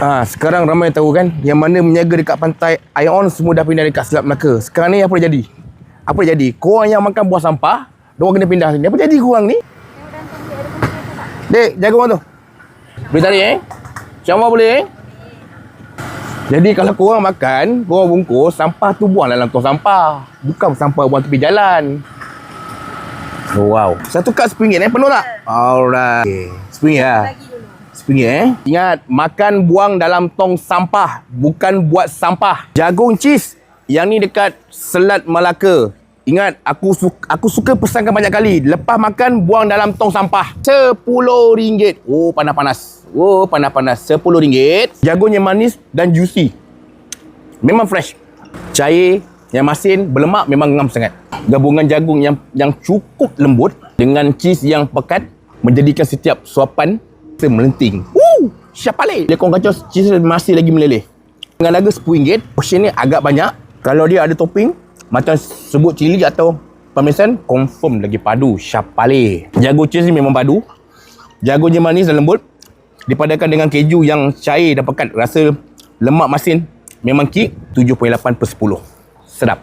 Sekarang ramai tahu kan, yang mana menjaga dekat pantai Ion semua dah pindah dekat Selat Melaka. Sekarang ni apa jadi? Apa jadi? Korang yang makan buah sampah, diorang kena pindah sini. Apa jadi korang ni? Dek, jaga orang tu. Boleh tarik Syamah boleh Jadi kalau korang makan, korang bungkus, sampah tu buang dalam tong sampah. Bukan sampah buang tepi jalan. Oh, wow. Satu kad RM10 penuh tak? Alright. RM10 lah. RM10 Ingat, makan buang dalam tong sampah, bukan buat sampah. Jagung cheese yang ni dekat Selat Melaka. Ingat, aku suka pesankan banyak kali. Lepas makan, buang dalam tong sampah. RM10. Oh, panas-panas. Oh, panas-panas. RM10. Jagungnya manis dan juicy. Memang fresh. Cair yang masin, berlemak, memang ngam sangat. Gabungan jagung yang cukup lembut dengan cheese yang pekat menjadikan setiap suapan melenting. Syapale. Dia korang kacau cheese masih lagi meleleh. Dengan harga RM10, portion ni agak banyak. Kalau dia ada topping macam sebut cili atau parmesan, confirm lagi padu. Syapale. Jagung cheese ni memang padu. Jagungnya manis dan lembut. Dipadakan dengan keju yang cair dan pekat, rasa lemak masin. Memang kick 7.8/10. Sedap.